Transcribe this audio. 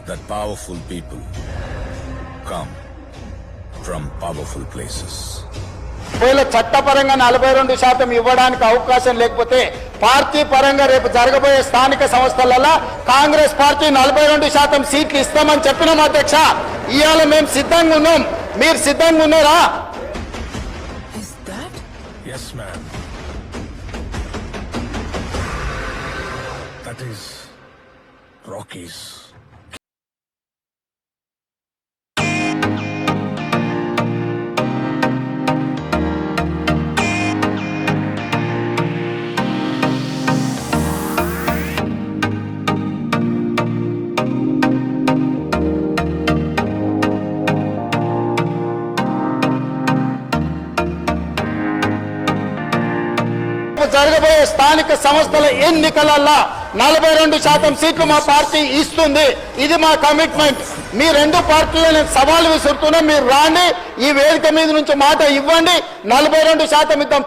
that powerful people come from powerful places. ఒకవేళ చట్టపరంగా 42% ఇవ్వడానికి అవకాశం లేకపోతే పార్టీ పరంగా రేపు జరగబోయే స్థానిక సంస్థలలో కాంగ్రెస్ పార్టీ 42% సీట్లు ఇస్తామని చెప్పినాం అధ్యక్ష. ఇవాళ మేము సిద్ధంగా ఉన్నాం, మీరు సిద్ధంగా ఉన్నారా? Yes, ma'am. That is Rockies. జరగబోయే స్థానిక సంస్థల ఎన్నికలలో 42% సీట్లు మా పార్టీ ఇస్తుంది. ఇది మా కమిట్మెంట్. మీ రెండు పార్టీలను సవాల్ విసురుతున్నా, మీరు రాండి, ఈ వేదిక మీద నుంచి మాట ఇవ్వండి, 42% ఇద్దాం.